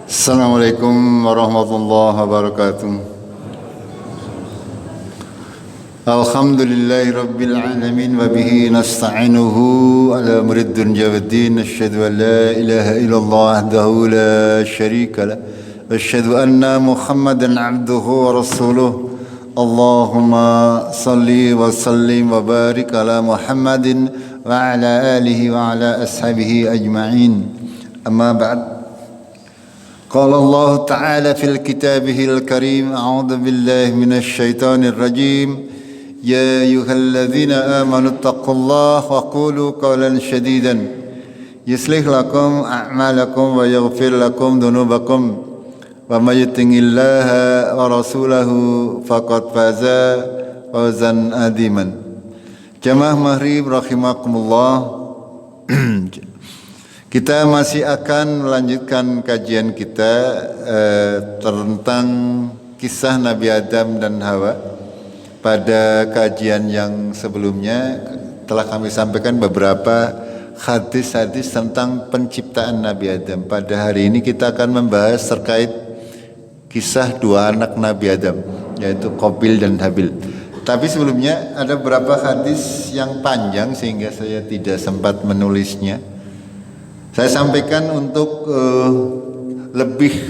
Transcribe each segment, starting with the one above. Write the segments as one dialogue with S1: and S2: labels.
S1: Assalamualaikum warahmatullahi wabarakatuh. Alhamdulillahi rabbil alamin wa bihi nasta'inuhu ala amrid dunya waddin. Asyhadu an la ilaha illallah wahdahu la syarika lah wa asyhadu anna Muhammadan abduhu wa rasuluh. Allahumma salli wa sallim wa barik ala Muhammadin wa ala alihi wa ala ashabihi ajma'in. Amma ba'd. قال الله تعالى في كتابه الكريم أعوذ بالله من الشيطان الرجيم يا أيها الذين آمنوا اتقوا الله وقولوا قولا سديدا يصلح لكم أعمالكم ويغفر لكم ذنوبكم ومن يطع الله ورسوله فقد فاز فوزا عظيما. Jamaah Maghrib rahimakumullah. Kita masih akan melanjutkan kajian kita tentang kisah Nabi Adam dan Hawa. Pada kajian yang sebelumnya telah kami sampaikan beberapa hadis-hadis tentang penciptaan Nabi Adam. Pada hari ini kita akan membahas terkait kisah dua anak Nabi Adam, yaitu Qabil dan Habil. Tapi sebelumnya ada beberapa hadis yang panjang sehingga saya tidak sempat menulisnya. Saya sampaikan untuk lebih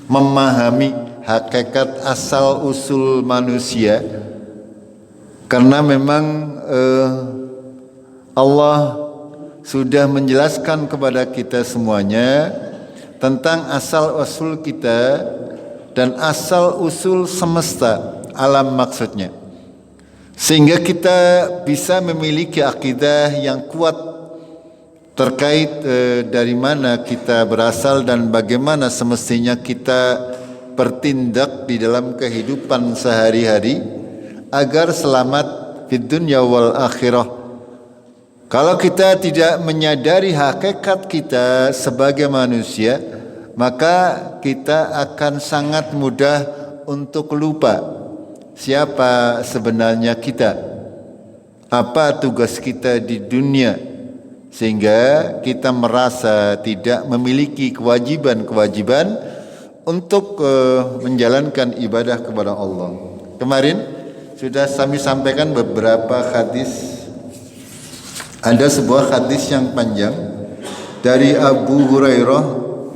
S1: memahami hakikat asal usul manusia, karena memang Allah sudah menjelaskan kepada kita semuanya tentang asal usul kita dan asal usul semesta alam maksudnya, sehingga kita bisa memiliki akidah yang kuat terkait dari mana kita berasal dan bagaimana semestinya kita bertindak di dalam kehidupan sehari-hari agar selamat di dunia wal akhirah. Kalau kita tidak menyadari hakikat kita sebagai manusia, maka kita akan sangat mudah untuk lupa siapa sebenarnya kita, apa tugas kita di dunia, sehingga kita merasa tidak memiliki kewajiban-kewajiban untuk menjalankan ibadah kepada Allah. Kemarin sudah kami sampaikan beberapa hadis. Ada sebuah hadis yang panjang dari Abu Hurairah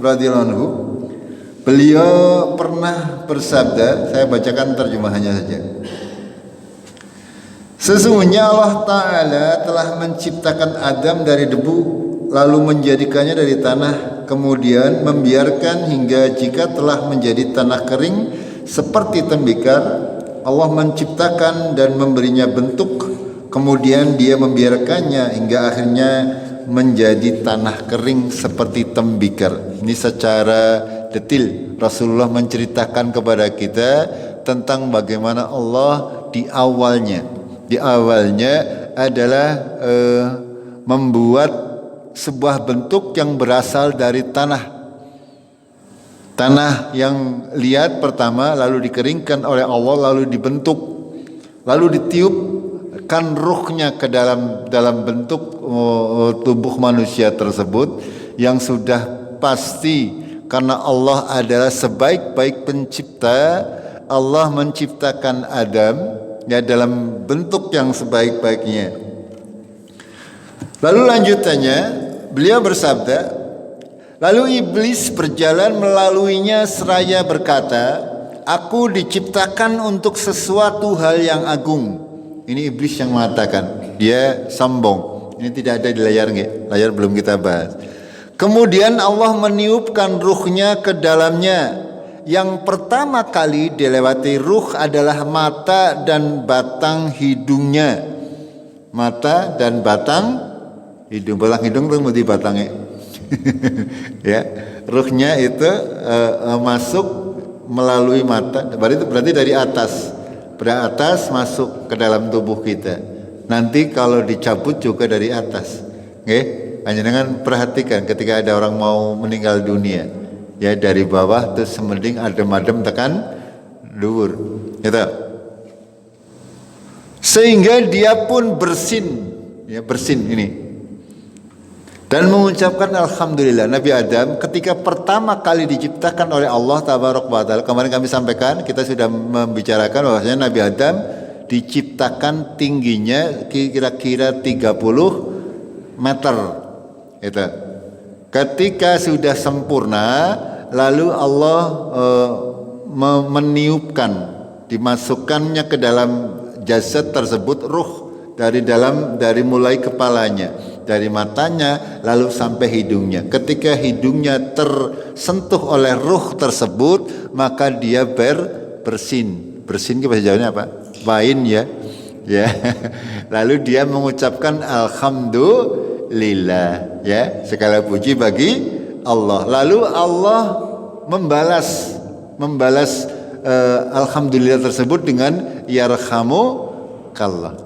S1: radhiyallahu anhu. Beliau pernah bersabda, saya bacakan terjemahannya saja. Sesungguhnya Allah Ta'ala telah menciptakan Adam dari debu, lalu menjadikannya dari tanah, kemudian membiarkan hingga jika telah menjadi tanah kering seperti tembikar, Allah menciptakan dan memberinya bentuk, kemudian dia membiarkannya hingga akhirnya menjadi tanah kering seperti tembikar. Ini secara detail Rasulullah menceritakan kepada kita tentang bagaimana Allah di awalnya adalah membuat sebuah bentuk yang berasal dari tanah yang liat pertama, lalu dikeringkan oleh Allah, lalu dibentuk, lalu ditiupkan ruhnya ke dalam bentuk tubuh manusia tersebut yang sudah pasti, karena Allah adalah sebaik-baik pencipta. Allah menciptakan Adam ya dalam bentuk yang sebaik-baiknya. Lalu lanjutannya beliau bersabda, lalu iblis berjalan melaluinya seraya berkata, aku diciptakan untuk sesuatu hal yang agung. Ini iblis yang mengatakan, dia sombong. Ini tidak ada di layar, layar belum kita bahas. Kemudian Allah meniupkan ruhnya ke dalamnya. Yang pertama kali dilewati ruh adalah mata dan batang hidungnya. Mata dan batang hidung. Batang hidung itu mesti batangnya. Ya, ruhnya itu masuk melalui mata. Berarti dari atas. Dari atas masuk ke dalam tubuh kita. Nanti kalau dicabut juga dari atas. Panjenengan perhatikan ketika ada orang mau meninggal dunia. Ya, dari bawah terus semending adem-adem tekan luhur gitu. Sehingga dia pun bersin ini. dan mengucapkan alhamdulillah. Nabi Adam ketika pertama kali diciptakan oleh Allah tabaraka wa taala, kemarin kami sampaikan, kita sudah membicarakan bahwasanya Nabi Adam diciptakan tingginya kira-kira 30 meter. Itu. Ketika sudah sempurna, lalu Allah meniupkan, dimasukkannya ke dalam jasad tersebut ruh dari mulai kepalanya, dari matanya lalu sampai hidungnya. Ketika hidungnya tersentuh oleh ruh tersebut, maka dia bersin ke bahasa Jawanya apa? Wain ya. Lalu dia mengucapkan alhamdulillah, ya, segala puji bagi Allah. Lalu Allah membalas alhamdulillah tersebut dengan yarhamukallah.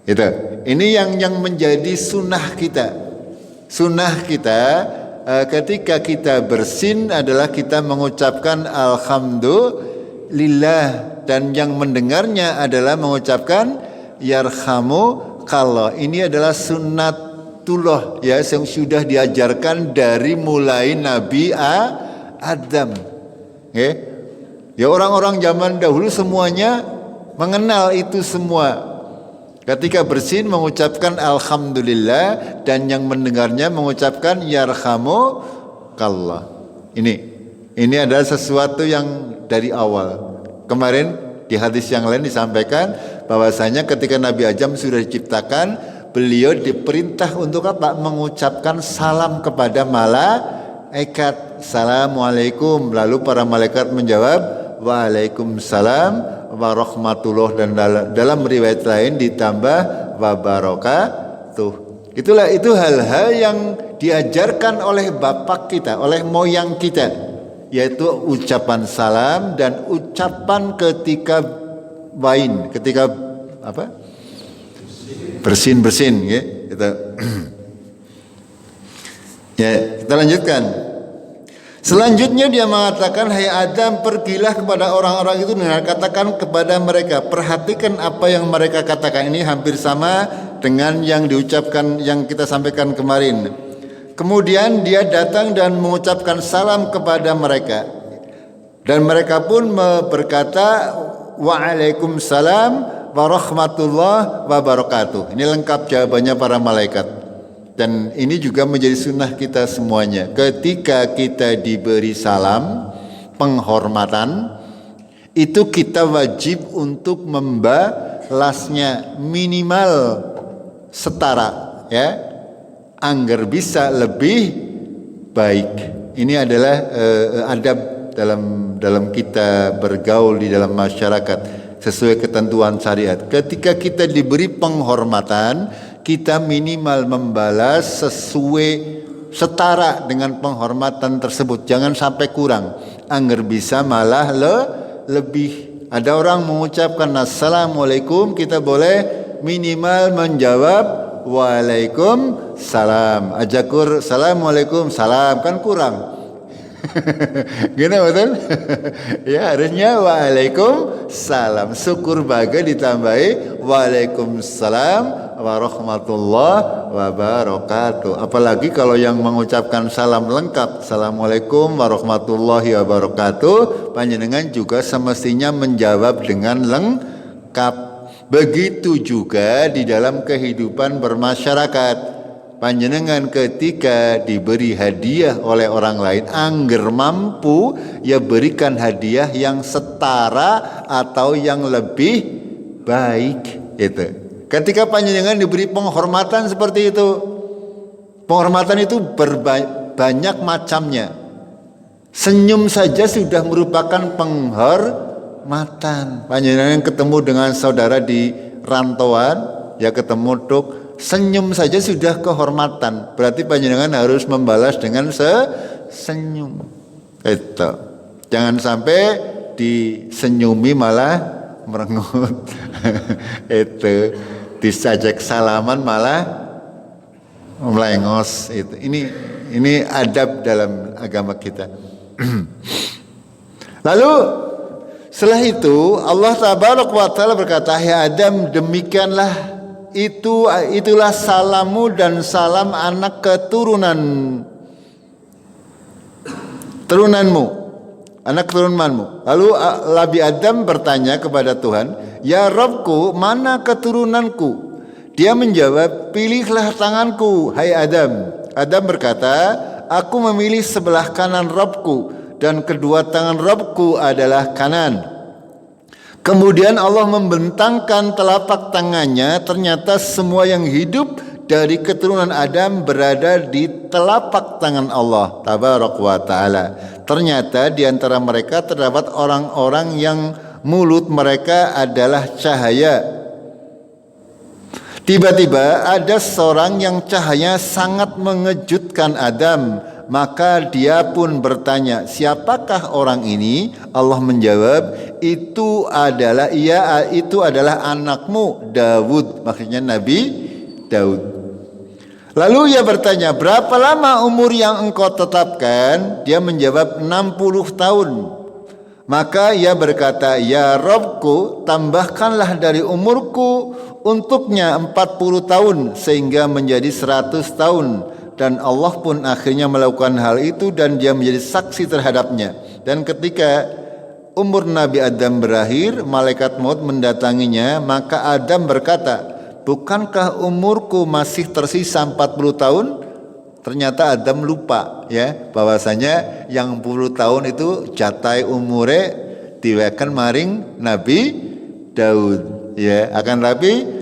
S1: Itu. Ini yang menjadi sunnah kita. Sunnah kita ketika kita bersin adalah kita mengucapkan alhamdulillah, dan yang mendengarnya adalah mengucapkan yarhamukallah. Ini adalah sunnatullah, ya, yang sudah diajarkan dari mulai Nabi Adam. Ya, orang-orang zaman dahulu semuanya mengenal itu semua. Ketika bersin mengucapkan alhamdulillah, dan yang mendengarnya mengucapkan yarhamukallah. Ini adalah sesuatu yang dari awal. Kemarin di hadis yang lain disampaikan bahwasanya ketika Nabi Adam sudah diciptakan, beliau diperintah untuk apa? Mengucapkan salam kepada malaikat. Assalamualaikum. Lalu para malaikat menjawab waalaikumsalam warahmatullah, dan dalam riwayat lain ditambah wabarakatuh. Itu hal-hal yang diajarkan oleh bapak kita, oleh moyang kita, yaitu ucapan salam dan ucapan ketika ketika apa? Bersin ya, gitu. Ya, kita lanjutkan. Selanjutnya dia mengatakan, hai Adam, pergilah kepada orang-orang itu dan katakan kepada mereka. Perhatikan apa yang mereka katakan. Ini hampir sama dengan yang diucapkan, yang kita sampaikan kemarin. Kemudian dia datang dan mengucapkan salam kepada mereka, dan mereka pun berkata waalaikumsalam warahmatullahi wabarakatuh. Ini lengkap jawabannya para malaikat. Dan ini juga menjadi sunnah kita semuanya. Ketika kita diberi salam, penghormatan, itu kita wajib untuk membalasnya minimal setara, ya, agar bisa lebih baik. Ini adalah adab dalam kita bergaul di dalam masyarakat sesuai ketentuan syariat. Ketika kita diberi penghormatan, kita minimal membalas sesuai setara dengan penghormatan tersebut. Jangan sampai kurang, agar bisa malah lebih. Ada orang mengucapkan assalamualaikum, kita boleh minimal menjawab waalaikumsalam. Ajakur assalamualaikum salam, kan kurang. Gini betul? Ya, harusnya waalaikumsalam. Syukur baga ditambahi waalaikumsalam warahmatullahi wabarakatuh. Apalagi kalau yang mengucapkan salam lengkap, assalamualaikum warahmatullahi wabarakatuh, panjenengan juga semestinya menjawab dengan lengkap. Begitu juga di dalam kehidupan bermasyarakat. Panjenengan ketika diberi hadiah oleh orang lain, angger mampu, ya berikan hadiah yang setara atau yang lebih baik. Itu. Ketika panjenengan diberi penghormatan seperti itu, penghormatan itu banyak macamnya. Senyum saja sudah merupakan penghormatan. Panjenengan ketemu dengan saudara di rantauan, ya ketemu dok, senyum saja sudah kehormatan. Berarti panjenengan harus membalas dengan senyum. Itu. Jangan sampai disenyumi malah merengut. Itu. Disajak salaman malah melengos. Itu. Ini adab dalam agama kita. Lalu setelah itu Allah tabaraka wa taala berkata, "Hai Adam, demikianlah itulah salammu dan salam anak turunanmu, anak turunanmu. Lalu Nabi Adam bertanya kepada Tuhan, "Ya Rabbku, mana keturunanku?" Dia menjawab, "Pilihlah tanganku, hai Adam." Adam berkata, "Aku memilih sebelah kanan Rabbku, dan kedua tangan Rabbku adalah kanan." Kemudian Allah membentangkan telapak tangannya. Ternyata semua yang hidup dari keturunan Adam berada di telapak tangan Allah Tabaraka wa Ta'ala. Ternyata di antara mereka terdapat orang-orang yang mulut mereka adalah cahaya. Tiba-tiba ada seorang yang cahaya sangat mengejutkan Adam. Maka dia pun bertanya, "Siapakah orang ini?" Allah menjawab, itu adalah anakmu Daud." Maksudnya Nabi Daud. Lalu ia bertanya, "Berapa lama umur yang engkau tetapkan?" Dia menjawab, 60 tahun. Maka ia berkata, "Ya Rabbku, tambahkanlah dari umurku untuknya 40 tahun sehingga menjadi 100 tahun. Dan Allah pun akhirnya melakukan hal itu dan dia menjadi saksi terhadapnya. Dan ketika umur Nabi Adam berakhir, malaikat maut mendatanginya. Maka Adam berkata, "Bukankah umurku masih tersisa 40 tahun?" Ternyata Adam lupa ya, bahwasanya yang 10 tahun itu jatai umure diwekan maring Nabi Daud ya. Akan tapi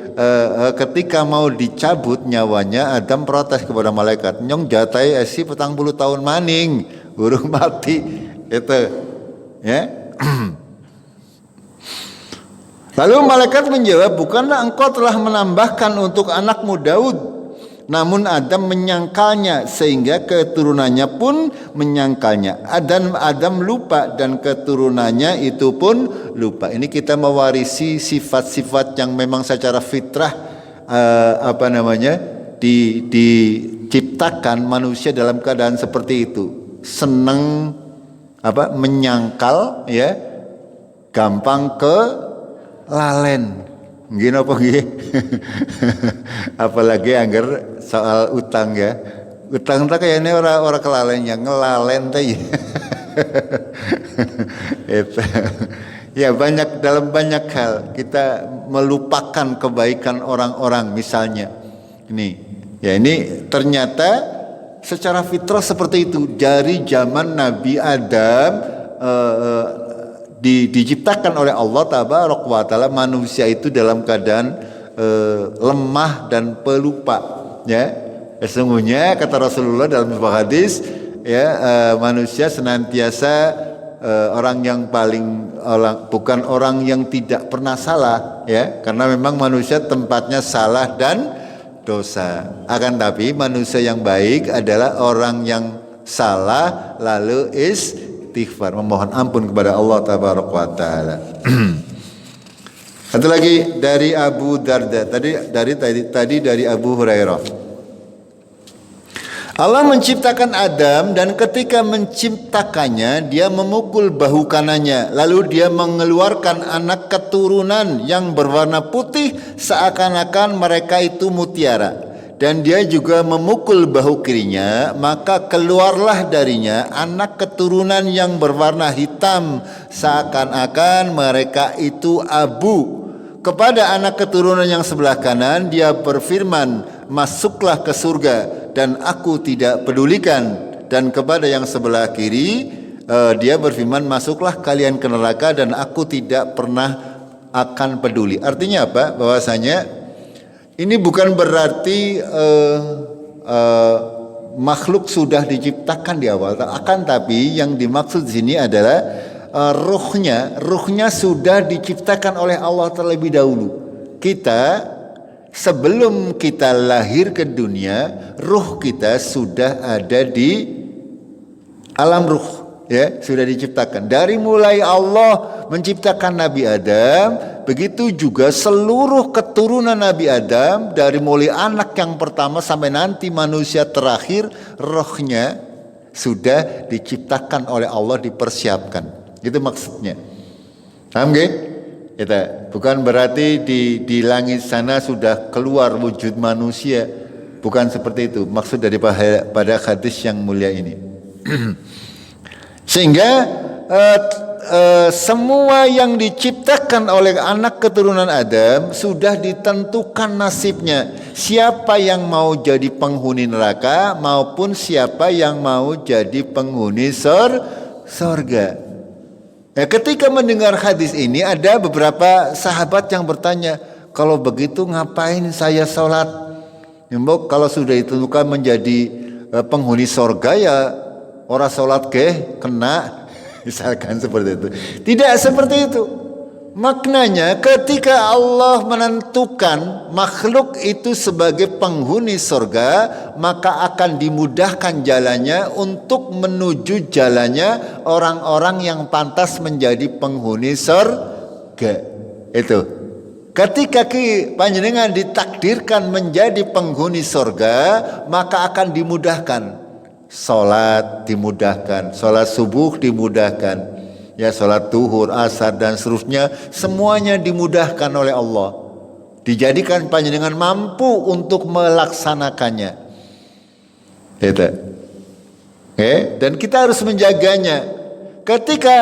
S1: ketika mau dicabut nyawanya, Adam protes kepada malaikat, "Nyong jatai esi 40 tahun maning, burung mati." Itu ya. Lalu malaikat menjawab, "Bukanlah engkau telah menambahkan untuk anakmu Daud?" Namun Adam menyangkalnya sehingga keturunannya pun menyangkalnya. Adam lupa dan keturunannya itu pun lupa. Ini kita mewarisi sifat-sifat yang memang secara fitrah diciptakan manusia dalam keadaan seperti itu. Senang menyangkal ya, gampang ke lalen. Gini apa gini? Apalagi anggar soal utang ya. Utang tak kayaknya orang kelalen yang ngelalen teh. Itu. Ya dalam banyak hal kita melupakan kebaikan orang-orang misalnya. Ini ternyata secara fitrah seperti itu. Dari zaman Nabi Adam diciptakan oleh Allah Tabaraka wa Ta'ala, manusia itu dalam keadaan lemah dan pelupa ya. Sesungguhnya kata Rasulullah dalam sebuah hadis ya, manusia senantiasa bukan orang yang tidak pernah salah ya, karena memang manusia tempatnya salah dan dosa. Akan tapi manusia yang baik adalah orang yang salah lalu istighfar, memohon ampun kepada Allah Tabaraka wa Ta'ala. Satu lagi dari Abu Darda, tadi dari Abu Hurairah. Allah menciptakan Adam dan ketika menciptakannya dia memukul bahu kanannya, lalu dia mengeluarkan anak keturunan yang berwarna putih seakan-akan mereka itu mutiara. Dan dia juga memukul bahu kirinya, maka keluarlah darinya anak keturunan yang berwarna hitam seakan-akan mereka itu abu. Kepada anak keturunan yang sebelah kanan dia berfirman, "Masuklah ke surga dan aku tidak pedulikan." Dan kepada yang sebelah kiri dia berfirman, "Masuklah kalian ke neraka dan aku tidak pernah akan peduli." Artinya apa? Bahwasanya ini bukan berarti makhluk sudah diciptakan di awal, akan tapi yang dimaksud di sini adalah ruhnya sudah diciptakan oleh Allah terlebih dahulu. Kita sebelum kita lahir ke dunia, ruh kita sudah ada di alam ruh ya, sudah diciptakan. Dari mulai Allah menciptakan Nabi Adam, begitu juga seluruh keturunan Nabi Adam, dari mulai anak yang pertama sampai nanti manusia terakhir, rohnya sudah diciptakan oleh Allah, dipersiapkan. Itu maksudnya. Paham gak? Itu bukan berarti di langit sana sudah keluar wujud manusia, bukan seperti itu maksud daripada hadis yang mulia ini. Sehingga semua yang diciptakan oleh anak keturunan Adam sudah ditentukan nasibnya, siapa yang mau jadi penghuni neraka maupun siapa yang mau jadi penghuni surga. Ya, ketika mendengar hadis ini ada beberapa sahabat yang bertanya, kalau begitu ngapain saya sholat? Kalau sudah ditentukan menjadi penghuni surga ya orang sholat kena, misalkan seperti itu. Tidak seperti itu. Maknanya ketika Allah menentukan makhluk itu sebagai penghuni surga, maka akan dimudahkan jalannya untuk menuju jalannya orang-orang yang pantas menjadi penghuni surga. Itu. Ketika panjenengan ditakdirkan menjadi penghuni surga, maka akan dimudahkan. Salat dimudahkan, salat subuh dimudahkan, ya salat duhur, asar dan seterusnya semuanya dimudahkan oleh Allah. Dijadikan panjenengan mampu untuk melaksanakannya. Itu. Dan kita harus menjaganya. Ketika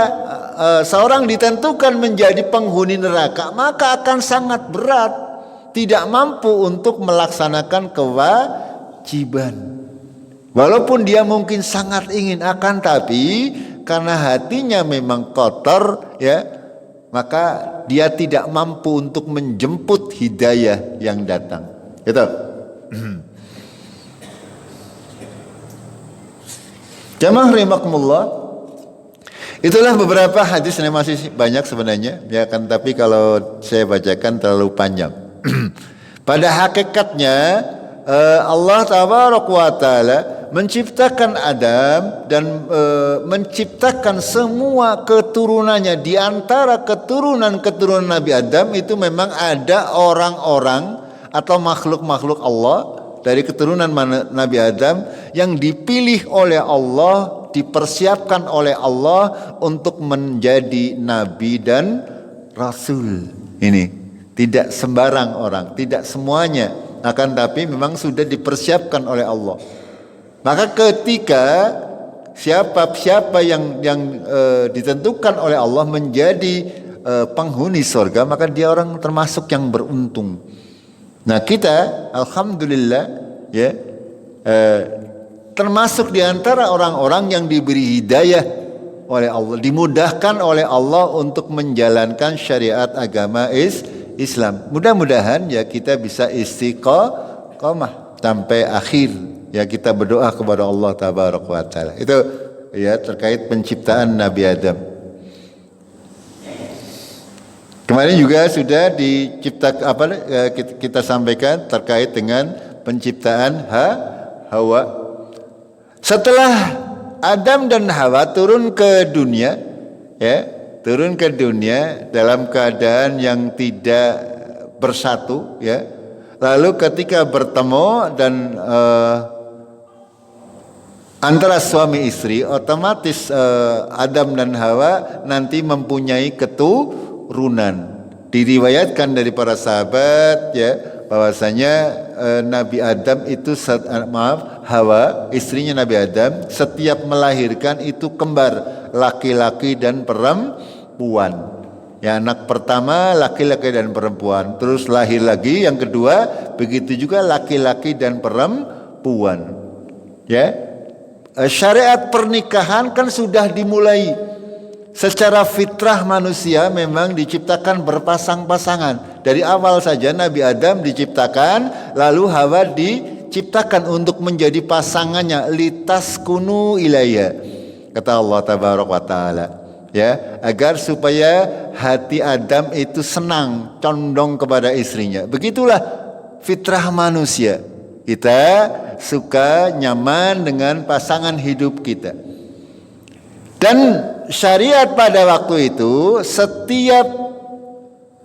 S1: seorang ditentukan menjadi penghuni neraka, maka akan sangat berat, tidak mampu untuk melaksanakan kewajiban. Walaupun dia mungkin sangat ingin akan, tapi karena hatinya memang kotor, ya, maka dia tidak mampu untuk menjemput hidayah yang datang. Gitu. Jamaah rahimakumullah. Itulah beberapa hadis, yang masih banyak sebenarnya, ya kan, tapi kalau saya bacakan terlalu panjang. Pada hakikatnya Allah tabaraka wa taala menciptakan Adam dan menciptakan semua keturunannya. Di antara keturunan Nabi Adam itu memang ada orang-orang atau makhluk-makhluk Allah dari keturunan Nabi Adam yang dipilih oleh Allah, dipersiapkan oleh Allah untuk menjadi nabi dan rasul. Ini tidak sembarang orang, tidak semuanya, akan tapi memang sudah dipersiapkan oleh Allah. Maka ketika siapa yang ditentukan oleh Allah menjadi penghuni surga, maka dia orang termasuk yang beruntung. Nah, kita alhamdulillah, ya, termasuk di antara orang-orang yang diberi hidayah oleh Allah, dimudahkan oleh Allah untuk menjalankan syariat agama Islam. Mudah-mudahan ya kita bisa istiqomah sampai akhir. Ya, kita berdoa kepada Allah tabaraka wa taala. Itu ya terkait penciptaan Nabi Adam. Kemarin juga sudah kita sampaikan terkait dengan penciptaan Hawa. Setelah Adam dan Hawa turun ke dunia, ya, turun ke dunia dalam keadaan yang tidak bersatu, ya. Lalu ketika bertemu dan antara suami istri, otomatis Adam dan Hawa nanti mempunyai keturunan. Diriwayatkan dari para sahabat, ya, bahwasanya Nabi Adam itu Hawa, istrinya Nabi Adam, setiap melahirkan itu kembar, laki-laki dan perempuan. Ya, anak pertama laki-laki dan perempuan, terus lahir lagi yang kedua, begitu juga laki-laki dan perempuan. Ya, syariat pernikahan kan sudah dimulai. Secara fitrah manusia memang diciptakan berpasang-pasangan. Dari awal saja Nabi Adam diciptakan, lalu Hawa diciptakan untuk menjadi pasangannya, litaskunu ilayya. Kata Allah tabaraka wa taala, ya, agar supaya hati Adam itu senang, condong kepada istrinya. Begitulah fitrah manusia. Kita suka nyaman dengan pasangan hidup kita. Dan syariat pada waktu itu, setiap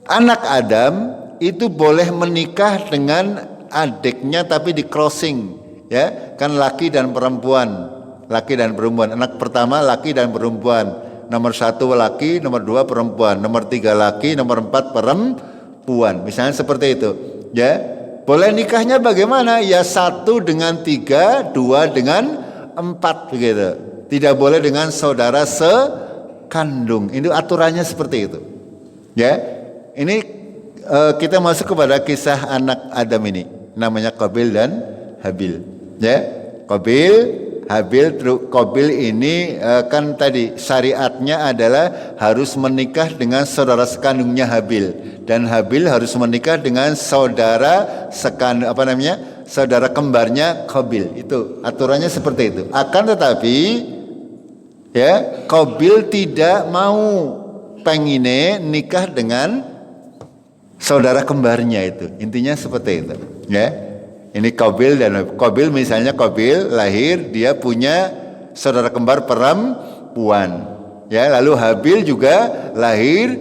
S1: anak Adam itu boleh menikah dengan adiknya, tapi di crossing, ya, kan laki dan perempuan, anak pertama laki dan perempuan, Nomor 1 laki, nomor 2 perempuan, nomor 3 laki, nomor 4 perempuan. Misalnya seperti itu. Ya, boleh nikahnya bagaimana? Ya 1 dengan 3, 2 dengan 4 begitu. Tidak boleh dengan saudara sekandung. Ini aturannya seperti itu. Ya, ini kita masuk kepada kisah anak Adam ini. Namanya Qabil dan Habil. Ya, Qabil, Habil, Qabil ini kan tadi syariatnya adalah harus menikah dengan saudara sekandungnya Habil, dan Habil harus menikah dengan saudara saudara kembarnya Qabil. Itu aturannya seperti itu. Akan tetapi ya, Qabil tidak mau pengine nikah dengan saudara kembarnya itu. Intinya seperti itu, ya. Ini Qabil dan Qabil, misalnya Qabil lahir, dia punya saudara kembar perempuan. Ya, lalu Habil juga lahir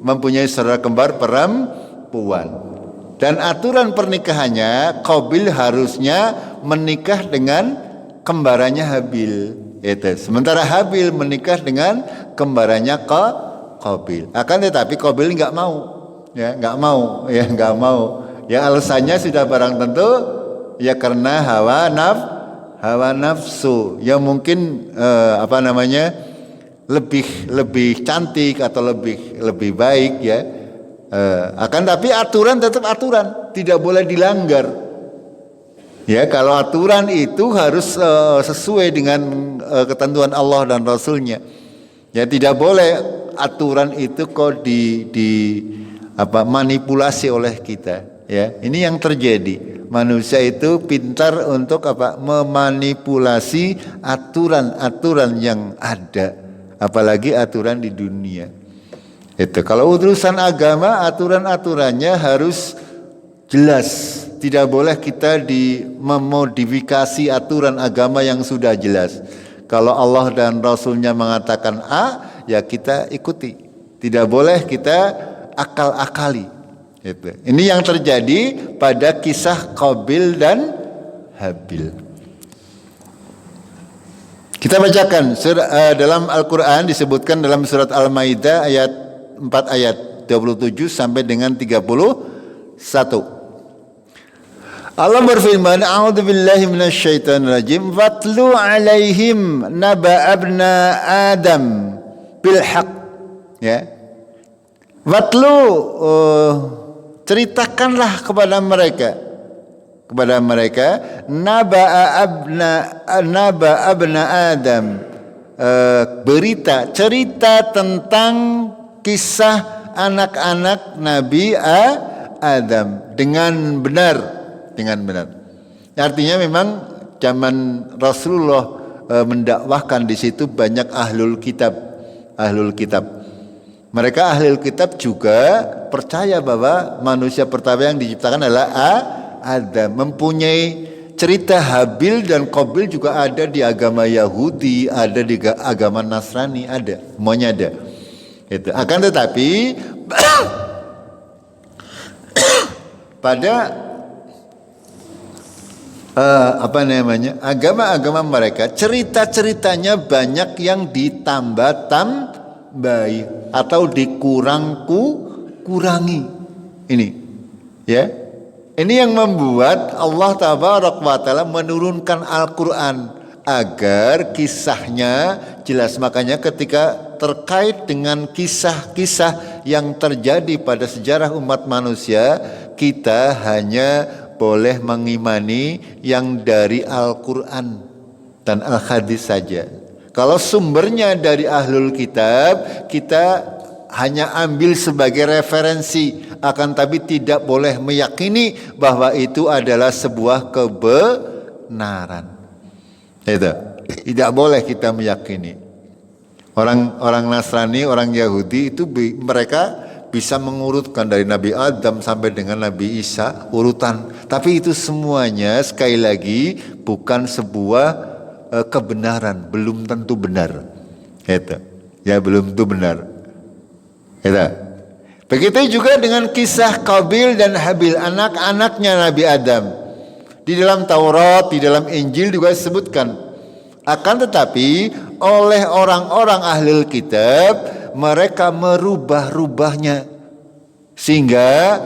S1: mempunyai saudara kembar perempuan. Dan aturan pernikahannya, Qabil harusnya menikah dengan kembarannya Habil. Itu. Sementara Habil menikah dengan kembarannya Qabil. Akan tetapi Qabil nggak mau. Ya, nggak mau. Ya, alasannya sudah barang tentu ya karena hawa nafsu. Ya mungkin lebih cantik atau lebih baik ya. Akan tapi aturan tetap aturan, tidak boleh dilanggar. Ya, kalau aturan itu harus sesuai dengan ketentuan Allah dan Rasulnya. Ya, tidak boleh aturan itu kok manipulasi oleh kita. Ya, ini yang terjadi. Manusia itu pintar untuk memanipulasi aturan-aturan yang ada, apalagi aturan di dunia. Itu kalau urusan agama, aturan-aturannya harus jelas. Tidak boleh kita memodifikasi aturan agama yang sudah jelas. Kalau Allah dan Rasulnya mengatakan A, ya kita ikuti. Tidak boleh kita akal-akali. Itu. Ini yang terjadi pada kisah Qabil dan Habil. Kita bacakan dalam Al-Quran, disebutkan dalam surat Al-Maidah ayat 4 ayat 27 sampai dengan 31. Allah berfirman, A'udzubillahi minasyaitonirrajim, "Watlu 'alaihim naba abna Adam bil haqq." Ya. Watlu, ceritakanlah kepada mereka naba abna Adam, cerita tentang kisah anak-anak Nabi Adam dengan benar. Artinya memang zaman Rasulullah mendakwahkan di situ banyak ahlul kitab. Mereka ahlul kitab juga percaya bahwa manusia pertama yang diciptakan adalah Adam. Mempunyai cerita Habil dan Qabil juga ada di agama Yahudi, ada di agama Nasrani, ada, semuanya ada. Itu. Akan tetapi pada agama-agama mereka, cerita-ceritanya banyak yang ditambah-tambahi atau kurangi. Ini ya, ini yang membuat Allah Tabaraka wa Ta'ala menurunkan Al-Quran agar kisahnya jelas. Makanya ketika terkait dengan kisah-kisah yang terjadi pada sejarah umat manusia, kita hanya boleh mengimani yang dari Al-Quran dan Al-Hadis saja. Kalau sumbernya dari ahlul kitab, kita hanya ambil sebagai referensi, akan tapi tidak boleh meyakini bahwa itu adalah sebuah kebenaran. Itu tidak boleh kita meyakini. Orang Nasrani, orang Yahudi itu mereka bisa mengurutkan dari Nabi Adam sampai dengan Nabi Isa urutan. Tapi itu semuanya sekali lagi bukan sebuah kebenaran, belum tentu benar. Itu. Ya, belum tentu benar. Itu. Begitu juga dengan kisah Qabil dan Habil, anak-anaknya Nabi Adam. Di dalam Taurat, di dalam Injil juga disebutkan. Akan tetapi oleh orang-orang ahlul kitab, mereka merubah-rubahnya sehingga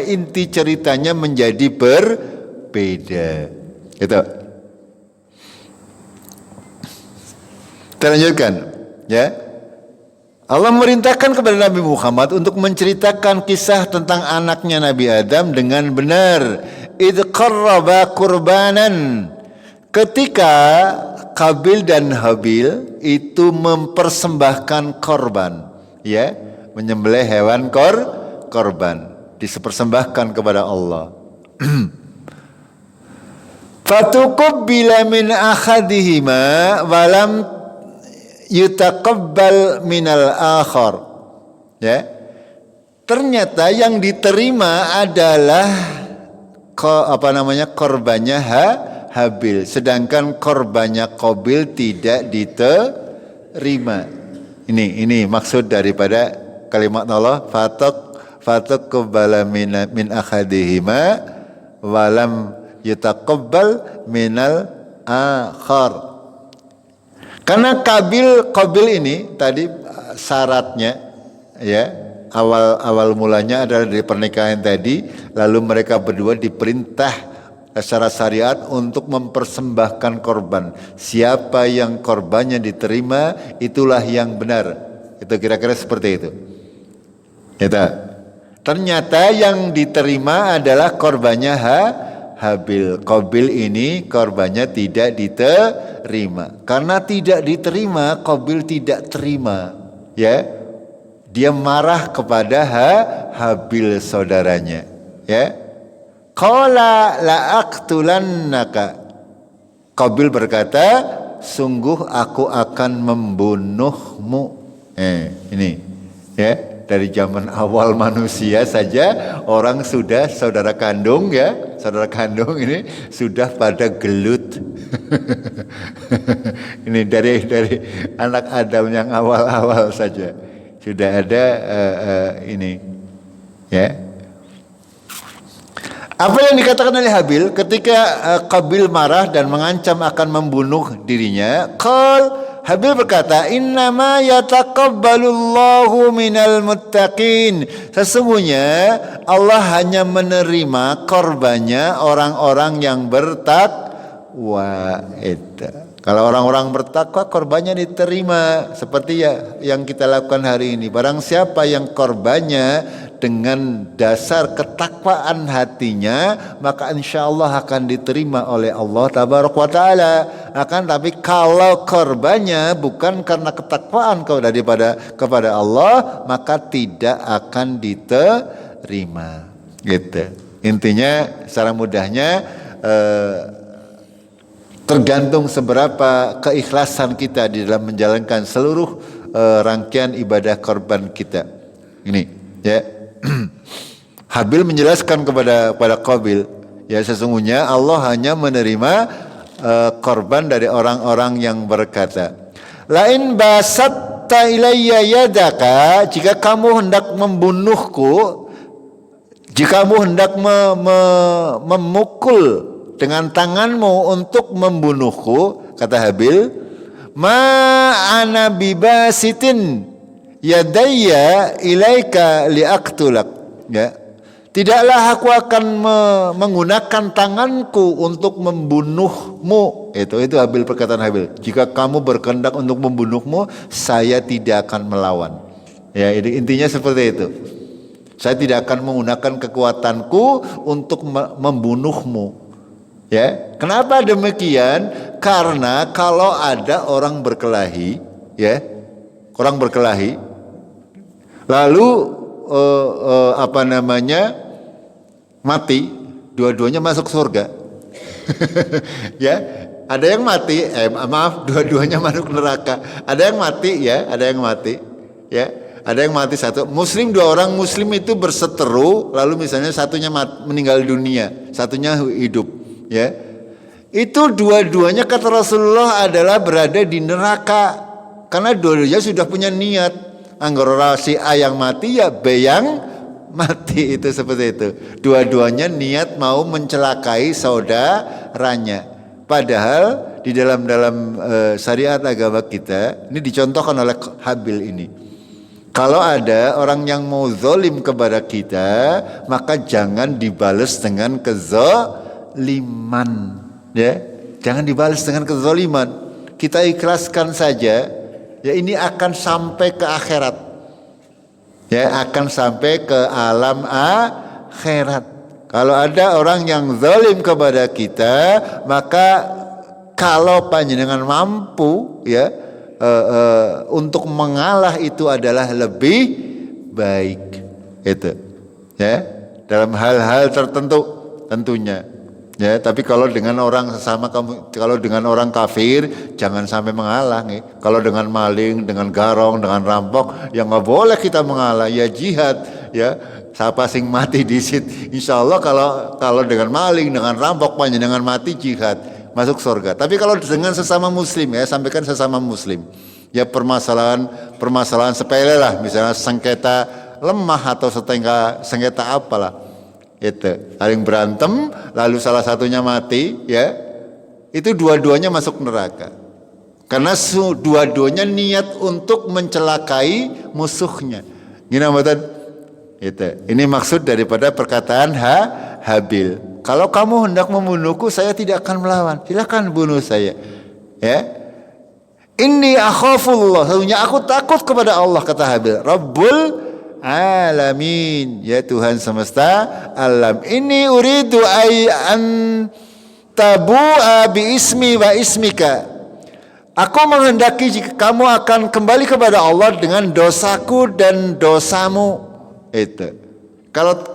S1: inti ceritanya menjadi berbeda. Gitu. Kita lanjutkan, ya. Allah memerintahkan kepada Nabi Muhammad untuk menceritakan kisah tentang anaknya Nabi Adam dengan benar. Idh qarraba qurbanan, ketika Qabil dan Habil itu mempersembahkan korban, ya, menyembelih hewan korban, dipersembahkan kepada Allah. Fatuqabbila min akhadihima walam yutaqabbal minal akhar. Ya. Ternyata yang diterima adalah korbannya Habil, sedangkan korbannya Qabil tidak diterima. Ini maksud daripada kalimat Allah, fatuqabbala min akhadihima walam yutaqabbal minal akhar. Karena Qabil ini tadi syaratnya, ya, awal mulanya adalah dari pernikahan tadi, lalu mereka berdua diperintah secara syariat untuk mempersembahkan korban. Siapa yang korbannya diterima, itulah yang benar. Itu kira-kira seperti itu. Ternyata yang diterima adalah korbannya Habil. Qabil ini korbannya tidak diterima. Karena tidak diterima, Qabil tidak terima. Ya, dia marah kepada Habil saudaranya. Ya, qala la'aqtulannaka. Qabil berkata, sungguh aku akan membunuhmu. Ini, ya, dari zaman awal manusia saja orang sudah saudara kandung, ya, saudara kandung ini sudah pada gelut. Ini dari anak Adam yang awal-awal saja sudah ada ini, ya. Apa yang dikatakan oleh Habil ketika Qabil marah dan mengancam akan membunuh dirinya? Habil berkata, innama yataqabbalullahu minal muttaqin. Sesungguhnya Allah hanya menerima korbannya orang-orang yang bertakwa. Kalau orang-orang bertakwa, korbannya diterima. Seperti yang kita lakukan hari ini. Barang siapa yang korbannya dengan dasar ketakwaan hatinya, maka insya Allah akan diterima oleh Allah Tabaraka wa Ta'ala. Tapi kalau korbannya bukan karena ketakwaan kepada Allah, maka tidak akan diterima. Gitu. Intinya secara mudahnya, tergantung seberapa keikhlasan kita di dalam menjalankan seluruh rangkaian ibadah korban kita. Ini, ya. Habil menjelaskan kepada Qabil, ya, sesungguhnya Allah hanya menerima korban dari orang-orang yang berkata, lain basatta ilayya yadaka, jika kamu hendak membunuhku, jika kamu hendak memukul dengan tanganmu untuk membunuhku, kata Habil, ma ana bibasitin yadayya ilaika liaqtulak, ya. Tidaklah aku akan menggunakan tanganku untuk membunuhmu. Itu Habil, perkataan Habil. Jika kamu berkehendak untuk membunuhmu, saya tidak akan melawan. Ya, intinya seperti itu. Saya tidak akan menggunakan kekuatanku untuk membunuhmu. Ya, kenapa demikian? Karena kalau ada orang berkelahi, ya, orang berkelahi, lalu mati, dua-duanya masuk surga. Ya, ada yang mati, dua-duanya masuk neraka. Ada yang mati, ya, ada yang mati, ya, ada yang mati satu. Muslim, dua orang Muslim itu berseteru, lalu misalnya satunya meninggal dunia, satunya hidup, ya. Itu dua-duanya kata Rasulullah adalah berada di neraka, karena dua-duanya sudah punya niat. Anggora si A yang mati, ya B yang mati, itu seperti itu. Dua-duanya niat mau mencelakai saudaranya. Padahal di dalam syariat agama kita ini dicontohkan oleh Habil ini. Kalau ada orang yang mau zolim kepada kita, maka jangan dibalas dengan kezoliman, ya. Jangan dibalas dengan kezoliman. Kita ikhlaskan saja. Ya, ini akan sampai ke akhirat. Ya, akan sampai ke alam akhirat. Kalau ada orang yang zalim kepada kita, maka kalau panjenengan mampu ya untuk mengalah itu adalah lebih baik. Itu. Ya, dalam hal-hal tertentu tentunya. Ya, tapi kalau dengan orang sesama kamu, kalau dengan orang kafir jangan sampai mengalah. Kalau dengan maling, dengan garong, dengan rampok, ya nggak boleh kita mengalah. Ya jihad, ya. Siapa sing mati disit, insya Allah kalau dengan maling, dengan rampok, panjenengan mati jihad, masuk surga. Tapi kalau dengan sesama muslim, ya sampaikan sesama muslim, ya permasalahan sepele lah, misalnya sengketa lemah atau sengketa apalah, itu saling berantem, lalu salah satunya mati, ya itu dua-duanya masuk neraka, karena dua-duanya niat untuk mencelakai musuhnya. Gimana betul? Ini maksud daripada perkataan Habil. Kalau kamu hendak membunuhku, saya tidak akan melawan. Silakan bunuh saya. Ya. Inni akhafullah. Sesungguhnya aku takut kepada Allah, kata Habil. Rabbul alamin. Ya Tuhan semesta alam. Ini uridu an tabu'a bi ismi wa ismika. Aku menghendaki jika kamu akan kembali kepada Allah dengan dosaku dan dosamu. Itu.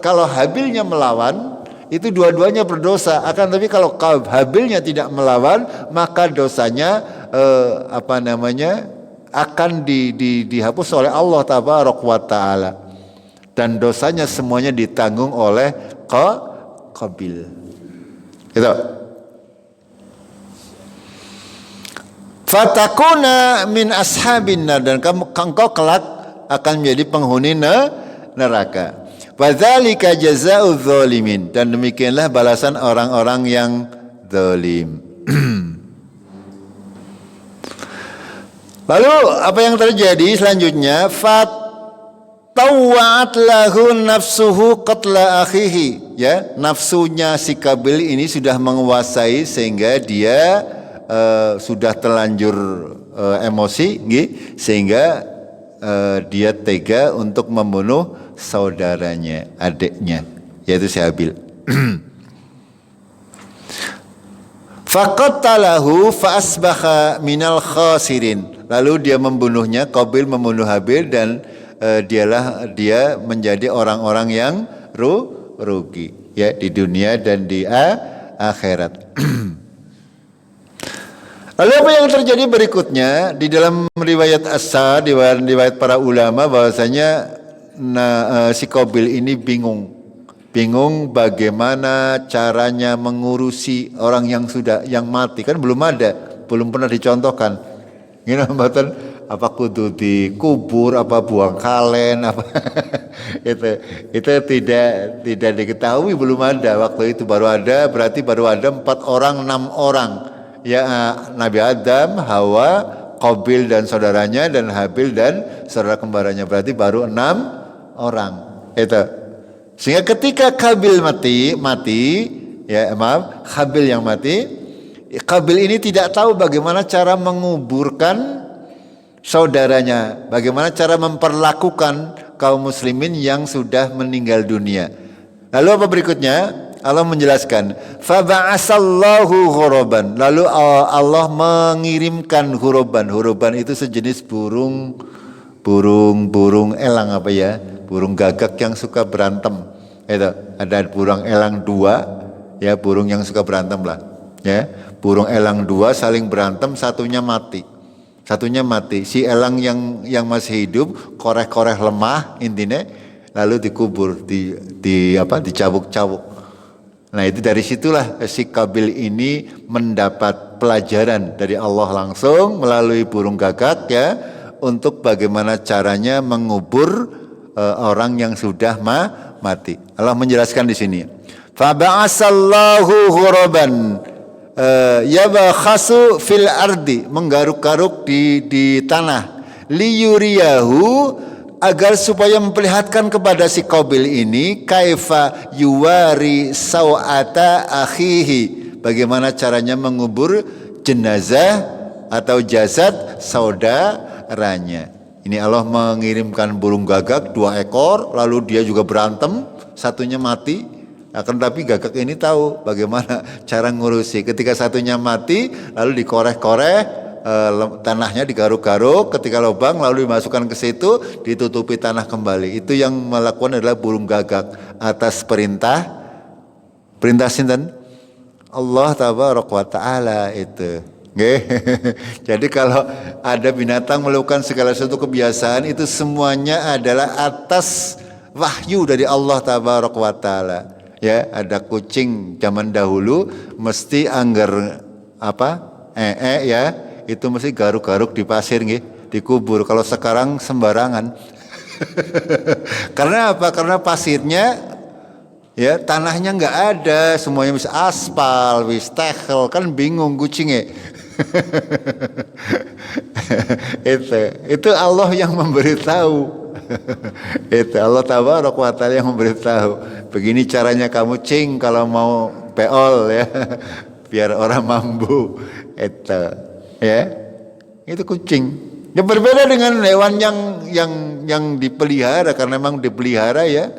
S1: Kalau Habilnya melawan, itu dua-duanya berdosa. Akan tapi kalau Habilnya tidak melawan, maka dosanya akan dihapus oleh Allah Tabaraka wa Taala. Dan dosanya semuanya ditanggung oleh Qabil. Itu. Fatakuna min ashabin nar, dan engkau kelak akan menjadi penghuni neraka. Wadzalika jazaa'udz zalimin, dan demikianlah balasan orang-orang yang zalim. Lalu apa yang terjadi selanjutnya? Fatawwa'at lahu nafsuhu qatla akhihi. Ya, nafsunya si Qabil ini sudah menguasai sehingga dia sudah terlanjur emosi, sehingga dia tega untuk membunuh saudaranya, adiknya, yaitu si Habil. Faqatalahu fa asbaha minal khasirin. Lalu dia membunuhnya, Qabil membunuh Habil, dan dia menjadi orang-orang yang rugi, ya, di dunia dan di akhirat. Lalu apa yang terjadi berikutnya di dalam riwayat As-Sar, riwayat para ulama, bahwasanya si Qabil ini bingung bagaimana caranya mengurusi orang yang mati, kan belum pernah dicontohkan. Gini mbatan, apa kudu dikubur, apa buang kalen, apa itu tidak diketahui, belum ada waktu itu. Baru ada 4 orang 6 orang. Ya, Nabi Adam, Hawa, Qabil dan saudaranya, dan Habil dan saudara kembarannya, berarti baru 6 orang. Itu. Sehingga ketika Qabil mati, Qabil yang mati, Qabil ini tidak tahu bagaimana cara menguburkan saudaranya, bagaimana cara memperlakukan kaum muslimin yang sudah meninggal dunia. Lalu apa berikutnya? Allah menjelaskan, faba'asallahu ghuraban. Lalu Allah mengirimkan ghuraban. Ghuraban itu sejenis burung elang, burung gagak yang suka berantem. Itu ada burung elang 2, ya, burung yang suka berantem lah, ya. Burung elang 2 saling berantem, satunya mati. Si elang yang masih hidup koreh-koreh lemah intinya, lalu dikubur, dicabuk-cabuk. Nah, itu dari situlah si Qabil ini mendapat pelajaran dari Allah langsung melalui burung gagak, ya, untuk bagaimana caranya mengubur orang yang sudah mati. Allah menjelaskan di sini. Fa ba'asallahu ghuraban. yabakhasu fil ardi, menggaruk-garuk di tanah, liyuriyahu, agar supaya memperlihatkan kepada si Qabil ini, kaifa yuwari sawata akhihi, bagaimana caranya mengubur jenazah atau jasad saudaranya. Ini Allah mengirimkan burung gagak 2 ekor, lalu dia juga berantem, satunya mati. Akan tapi gagak ini tahu bagaimana cara ngurusi. Ketika satunya mati, lalu dikoreh-koreh, tanahnya digaruk-garuk, ketika lubang lalu dimasukkan ke situ, ditutupi tanah kembali. Itu yang melakukan adalah burung gagak atas perintah sinten? Allah tabaraka wa taala itu. Jadi kalau ada binatang melakukan segala sesuatu kebiasaan, itu semuanya adalah atas wahyu dari Allah tabaraka wa taala. Ya, ada kucing zaman dahulu mesti angger ya, itu mesti garuk-garuk di pasir nggih, dikubur. Kalau sekarang sembarangan. Karena apa? Karena pasirnya, ya, tanahnya nggak ada, semuanya bisa aspal, wis tehel, kan bingung kucingnya. itu Allah yang memberitahu. Itu Allah tabaraka wa taala yang memberitahu. Begini caranya kamu cing kalau mau peol, ya, biar orang mampu. Itu, ya, itu kucing. Ya, berbeda dengan hewan yang dipelihara, karena memang dipelihara, ya.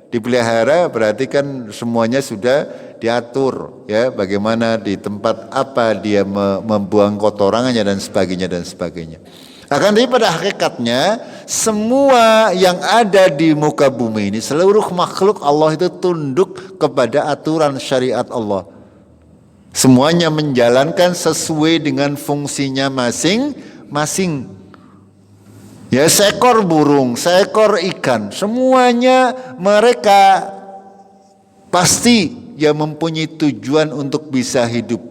S1: Dipelihara berarti kan semuanya sudah diatur, ya, bagaimana di tempat apa dia membuang kotorannya dan sebagainya. Akan tapi pada hakikatnya semua yang ada di muka bumi ini, seluruh makhluk Allah itu tunduk kepada aturan syariat Allah. Semuanya menjalankan sesuai dengan fungsinya masing-masing. Ya, seekor burung, seekor ikan, semuanya mereka pasti ya mempunyai tujuan untuk bisa hidup.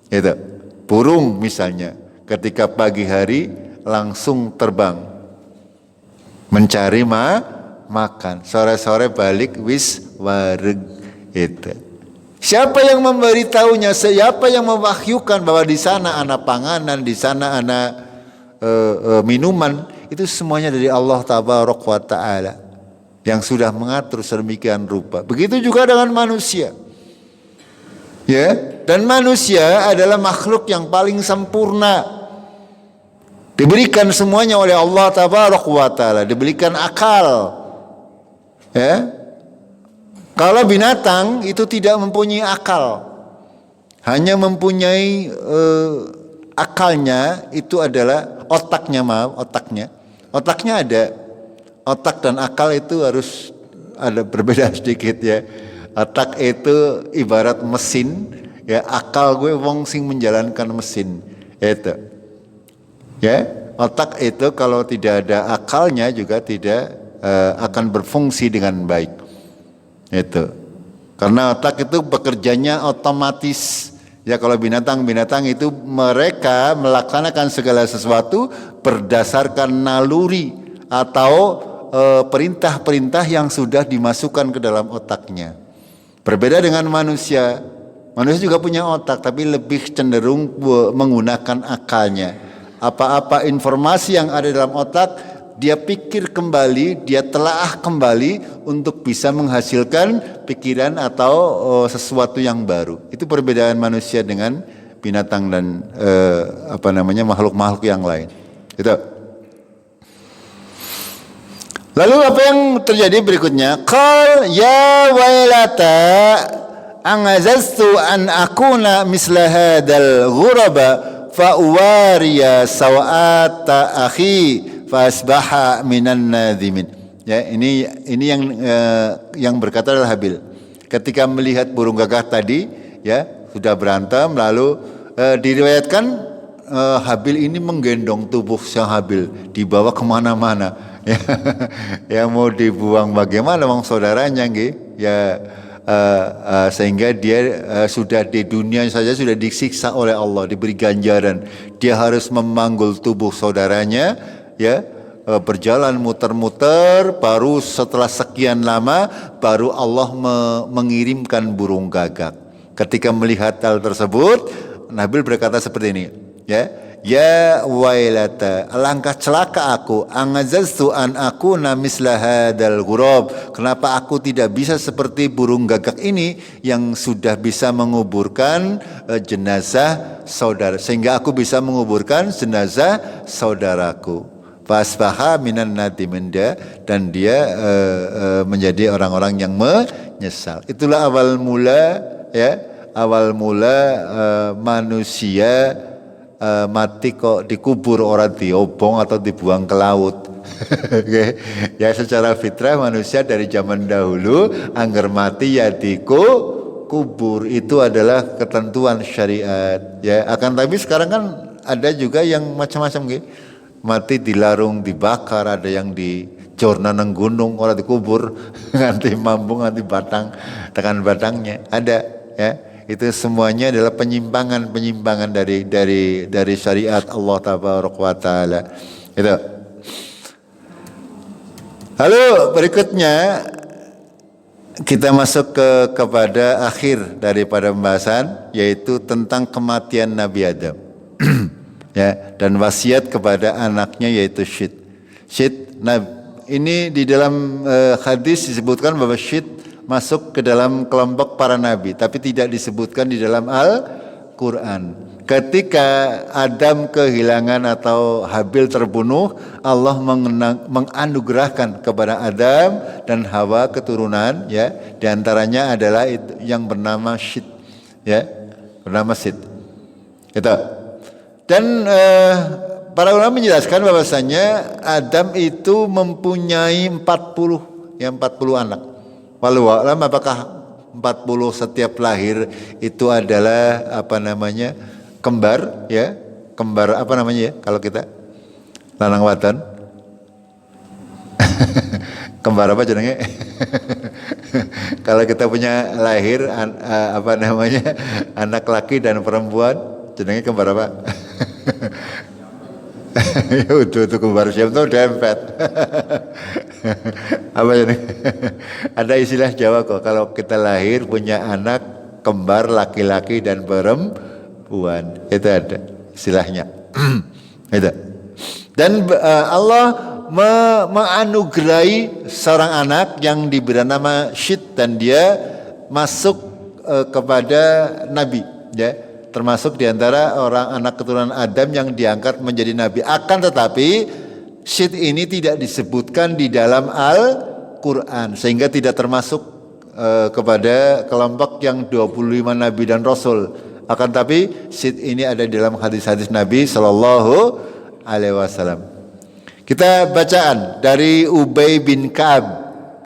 S1: Gitu. Burung misalnya, ketika pagi hari langsung terbang mencari makan, sore-sore balik wis wareg. Itu. Siapa yang memberitahunya? Siapa yang mewahyukan bahwa di sana ada panganan, di sana ada minuman? Itu semuanya dari Allah tabaraka wa taala yang sudah mengatur sedemikian rupa. Begitu juga dengan manusia. Ya, dan manusia adalah makhluk yang paling sempurna. Diberikan semuanya oleh Allah tabaraka wa taala, diberikan akal. Ya. Kalau binatang itu tidak mempunyai akal. Hanya mempunyai akalnya itu adalah otaknya. Otaknya ada. Otak dan akal itu harus ada berbeda sedikit, ya. Otak itu ibarat mesin, ya, akal gue wong sing menjalankan mesin. Itu. Ya, otak itu kalau tidak ada akalnya juga tidak akan berfungsi dengan baik. Itu. Karena otak itu bekerjanya otomatis. Ya, kalau binatang itu mereka melaksanakan segala sesuatu berdasarkan naluri atau perintah-perintah yang sudah dimasukkan ke dalam otaknya. Berbeda dengan manusia. Manusia juga punya otak, tapi lebih cenderung menggunakan akalnya. Apa-apa informasi yang ada dalam otak, dia pikir kembali, dia telaah kembali untuk bisa menghasilkan pikiran atau sesuatu yang baru. Itu perbedaan manusia dengan binatang dan makhluk-makhluk yang lain. Itu. Lalu apa yang terjadi berikutnya? Qal ya wailata angazaztu an akuna misla hadal ghuraba fa uwariya sawata akhi fa asbaha minan nadhimin. Ya, ini yang berkata adalah Habil. Ketika melihat burung gagak tadi, ya, sudah berantem, lalu diriwayatkan Habil ini menggendong tubuh sang Habil, dibawa kemana-mana. Ya, mau dibuang bagaimana wong saudaranya, nggih, ya, sehingga dia sudah di dunia saja sudah disiksa oleh Allah, diberi ganjaran. Dia harus memanggul tubuh saudaranya, ya, berjalan muter-muter, baru setelah sekian lama baru Allah mengirimkan burung gagak. Ketika melihat hal tersebut, Nabil berkata seperti ini, ya wailata, alangkah celaka aku, angazaztu an aku misla hadal ghurab. Kenapa aku tidak bisa seperti burung gagak ini yang sudah bisa menguburkan jenazah saudara, sehingga aku bisa menguburkan jenazah saudaraku. Fasbaha minan nadiminda, dan dia menjadi orang-orang yang menyesal. Itulah awal mula manusia mati kok dikubur, orang diobong atau dibuang ke laut. Ya, secara fitrah manusia dari zaman dahulu angger mati ya dikubur, itu adalah ketentuan syariat. Ya, akan tapi sekarang kan ada juga yang macam-macam gitu. Mati dilarung, dibakar, ada yang dijorna nang gunung, orang dikubur nganti mambung, nganti batang, tekan batangnya. Ada, ya. Itu semuanya adalah penyimpangan dari syariat Allah Tabaraka wa Taala. Itu. Lalu berikutnya kita masuk kepada akhir daripada pembahasan, yaitu tentang kematian Nabi Adam. Ya, dan wasiat kepada anaknya yaitu Syed. Nah, ini di dalam hadis disebutkan bahwa Syed masuk ke dalam kelompok para nabi, tapi tidak disebutkan di dalam Al-Quran. Ketika Adam kehilangan atau Habil terbunuh, Allah menganugerahkan kepada Adam dan Hawa keturunan, ya, di antaranya adalah itu yang bernama Syed, ya, bernama Syed. Itu. Dan para ulama menjelaskan bahwasanya Adam itu mempunyai 40 anak. Walau alam apakah 40 setiap lahir itu adalah kembar, ya? Kembar apa namanya ya kalau kita lanang wadon? Kembar apa jenenge? Kalau kita punya lahir anak laki dan perempuan, jenenge kembar apa? Ya udah kembar siapa tuh dempet. Apa ini? Ada istilah Jawa kok, kalau kita lahir punya anak kembar laki-laki dan perempuan, itu ada istilahnya. Itu. Dan Allah menganugerahi seorang anak yang diberi nama Syed, dan dia masuk kepada Nabi, ya. Termasuk diantara orang anak keturunan Adam yang diangkat menjadi Nabi. Akan tetapi Syed ini tidak disebutkan di dalam Al-Quran, sehingga tidak termasuk kepada kelompok yang 25 Nabi dan Rasul. Akan tetapi Syed ini ada di dalam hadis-hadis Nabi Sallallahu Alaihi Wasallam. Kita bacaan dari Ubay bin Ka'ab,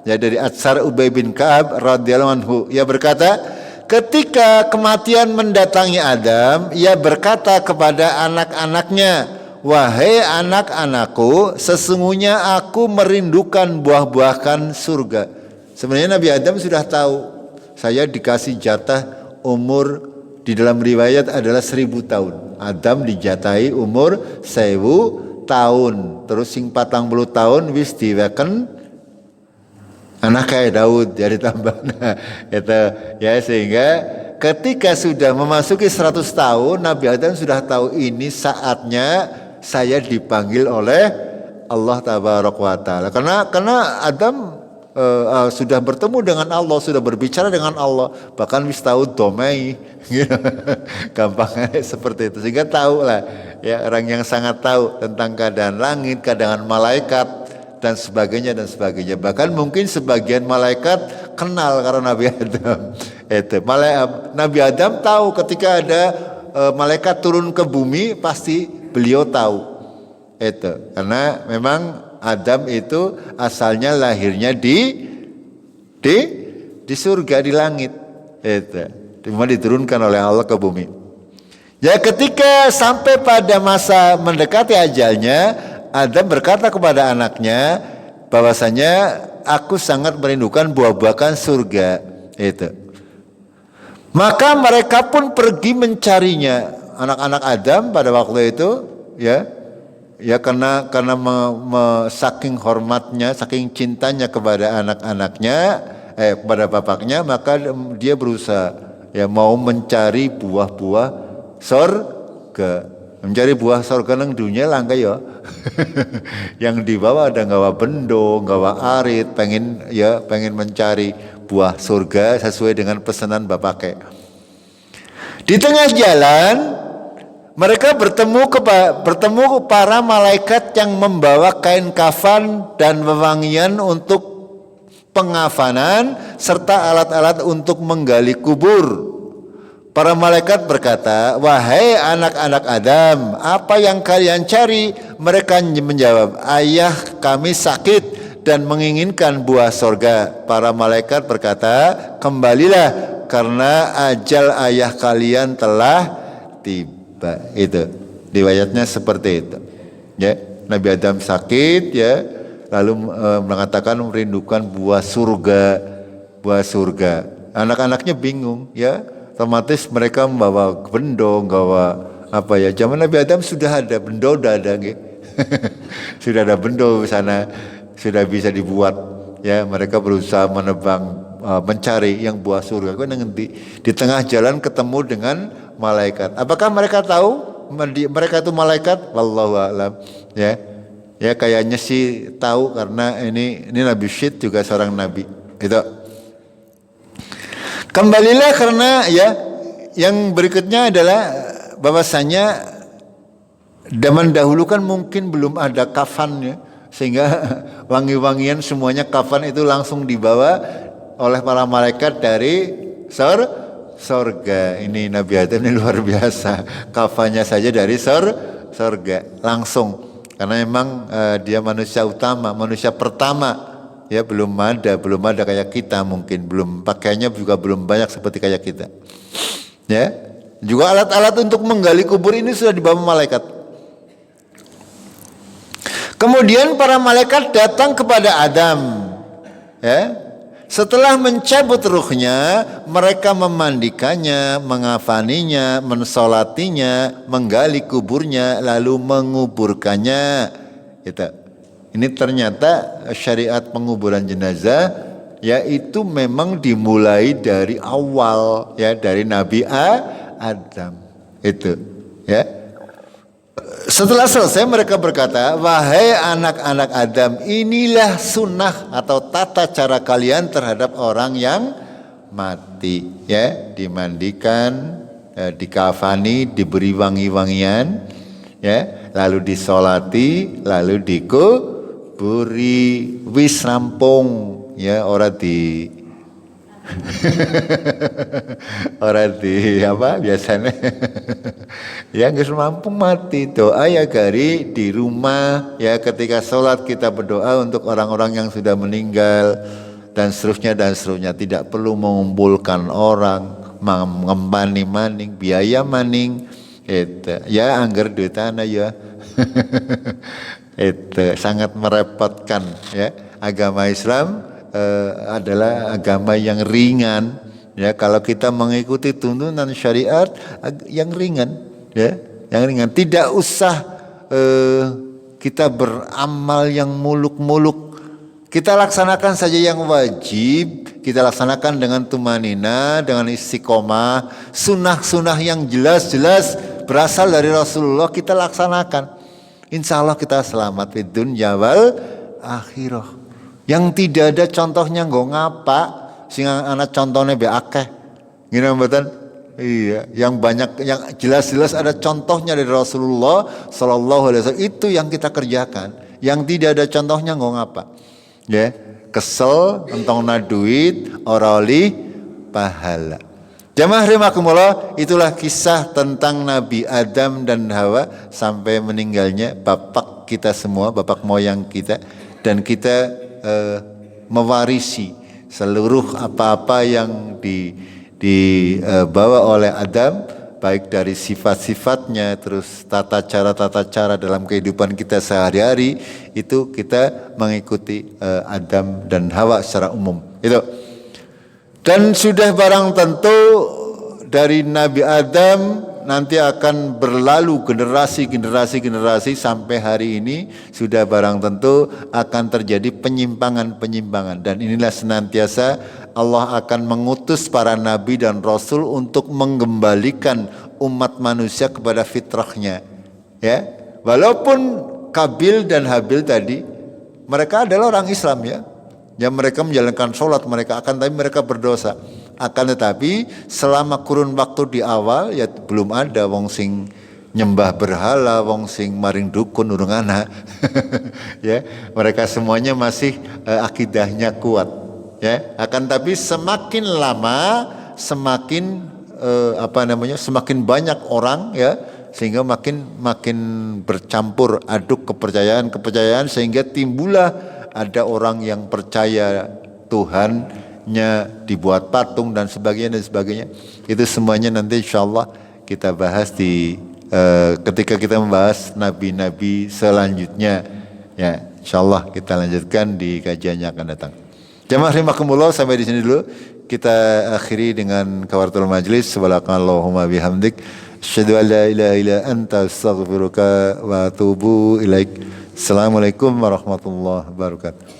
S1: ya, dari Atsar Ubay bin Ka'ab radhiyallahu anhu. Ia berkata, ketika kematian mendatangi Adam, ia berkata kepada anak-anaknya, wahai anak-anakku, sesungguhnya aku merindukan buah-buahkan surga. Sebenarnya Nabi Adam sudah tahu, saya dikasih jatah umur, di dalam riwayat adalah 1000 tahun. Adam dijatahi umur 1000 tahun. Terus sing 40 tahun wis diweken anak kayak Daud, jadi tambah. Itu, ya, sehingga ketika sudah memasuki 100 tahun, Nabi Adam sudah tahu ini saatnya saya dipanggil oleh Allah Tabaraka wa Taala. Karena Adam sudah bertemu dengan Allah, sudah berbicara dengan Allah, bahkan wis tahu domai, gitu. Gampangnya seperti itu, sehingga tahu lah, ya, orang yang sangat tahu tentang keadaan langit, keadaan malaikat, dan sebagainya. Bahkan mungkin sebagian malaikat kenal karena Nabi Adam. Itu Nabi Adam tahu ketika ada malaikat turun ke bumi, pasti beliau tahu. Itu karena memang Adam itu asalnya lahirnya di surga, di langit. Itu cuma diturunkan oleh Allah ke bumi. Ya, ketika sampai pada masa mendekati ajalnya, Adam berkata kepada anaknya bahwasanya aku sangat merindukan buah-buahan surga. Itu. Maka mereka pun pergi mencarinya. Anak-anak Adam pada waktu itu, ya karena saking hormatnya, saking cintanya kepada anak-anaknya, kepada bapaknya, maka dia berusaha, ya mau mencari buah-buah sorga. Mencari buah sorga nang dunia langka ya. Yang dibawa ada nggawa bendo, nggawa arit, pengen mencari buah surga sesuai dengan pesanan Bapake. Di tengah jalan mereka bertemu para malaikat yang membawa kain kafan dan wewangian untuk pengafanan serta alat-alat untuk menggali kubur. Para malaikat berkata, "Wahai anak-anak Adam, apa yang kalian cari?" Mereka menjawab, "Ayah kami sakit dan menginginkan buah sorga." Para malaikat berkata, "Kembalilah karena ajal ayah kalian telah tiba." Itu riwayatnya seperti itu. Ya, Nabi Adam sakit ya, lalu mengatakan merindukan buah surga. Anak-anaknya bingung ya. Otomatis mereka membawa bendo, membawa apa ya? Zaman Nabi Adam sudah ada bendo, sudah ada, sudah ada bendo di sana, sudah bisa dibuat. Ya, mereka berusaha menebang, mencari yang buah surga. Kau nanti di tengah jalan ketemu dengan malaikat. Apakah mereka tahu mereka itu malaikat? Wallahu a'lam. Ya, ya kayaknya sih tahu karena ini Nabi Syed juga seorang nabi. Itu. Kembalilah karena ya yang berikutnya adalah bahwasanya zaman dahulu kan mungkin belum ada kafannya sehingga wangi-wangian semuanya kafan itu langsung dibawa oleh para malaikat dari sorga. Ini Nabi Adam ini luar biasa, kafannya saja dari sorga langsung karena memang dia manusia utama, manusia pertama. Ya belum ada kayak kita, mungkin belum pakaiannya juga belum banyak seperti kayak kita. Ya, juga alat-alat untuk menggali kubur ini sudah dibawa malaikat. Kemudian para malaikat datang kepada Adam. Ya, setelah mencabut ruhnya, mereka memandikannya, mengafaninya, mensolatinya, menggali kuburnya, lalu menguburkannya. Gitu. Ini ternyata syariat penguburan jenazah yaitu memang dimulai dari awal ya, dari Nabi Adam itu ya. Setelah selesai mereka berkata, "Wahai anak-anak Adam, inilah sunnah atau tata cara kalian terhadap orang yang mati ya, dimandikan, dikafani, diberi wangi-wangian ya, lalu disolati, lalu buri wis rampung ya, ora di apa biasanya ya nggak rampung mati. Doa ya gari di rumah ya, ketika sholat kita berdoa untuk orang-orang yang sudah meninggal dan seterusnya, tidak perlu mengumpulkan orang, mengembani maning biaya maning itu ya, angger duit tanah ya. Itu sangat merepotkan ya. Agama Islam adalah agama yang ringan ya, kalau kita mengikuti tuntunan syariat yang ringan ya, yang ringan. Tidak usah kita beramal yang muluk-muluk, kita laksanakan saja yang wajib, kita laksanakan dengan tumanina, dengan istiqomah. Sunnah-sunnah yang jelas-jelas berasal dari Rasulullah kita laksanakan, insya Allah kita selamat di dunya wal akhirah. Yang tidak ada contohnya nggak ngapa sing anak contohnya be akeh gini mboten. Iya, yang banyak, yang jelas-jelas ada contohnya dari Rasulullah Sallallahu Alaihi Wasallam, itu yang kita kerjakan. Yang tidak ada contohnya nggak ngapa ya, kesel entong na duit orali pahala. Jamaah rahimakumullah, itulah kisah tentang Nabi Adam dan Hawa sampai meninggalnya bapak kita semua, bapak moyang kita, dan kita mewarisi seluruh apa-apa yang dibawa oleh Adam, baik dari sifat-sifatnya, terus tata cara dalam kehidupan kita sehari-hari, itu kita mengikuti Adam dan Hawa secara umum. Itu. Dan sudah barang tentu dari Nabi Adam nanti akan berlalu generasi sampai hari ini, sudah barang tentu akan terjadi penyimpangan, dan inilah senantiasa Allah akan mengutus para nabi dan rasul untuk mengembalikan umat manusia kepada fitrahnya. Ya, walaupun Kabil dan Habil tadi mereka adalah orang Islam ya. Ya mereka menjalankan sholat mereka akan tapi mereka berdosa. Akan tetapi selama kurun waktu di awal ya belum ada wong sing nyembah berhala, wong sing maring dukun urung ana. Ya, mereka semuanya masih akidahnya kuat. Ya, akan tapi semakin lama semakin semakin banyak orang ya sehingga makin bercampur aduk kepercayaan sehingga timbullah ada orang yang percaya Tuhannya dibuat patung dan sebagainya. Itu semuanya nanti insyaallah kita bahas di ketika kita membahas nabi-nabi selanjutnya ya, insyaallah kita lanjutkan di kajian yang akan datang. Jamaah rahimakumullah, sampai di sini dulu kita akhiri dengan kafaratul majlis. Subhanakallahumma bihamdik asyhadu an la ilaha illa anta astaghfiruka wa atubu ilaik. Assalamualaikum warahmatullahi wabarakatuh.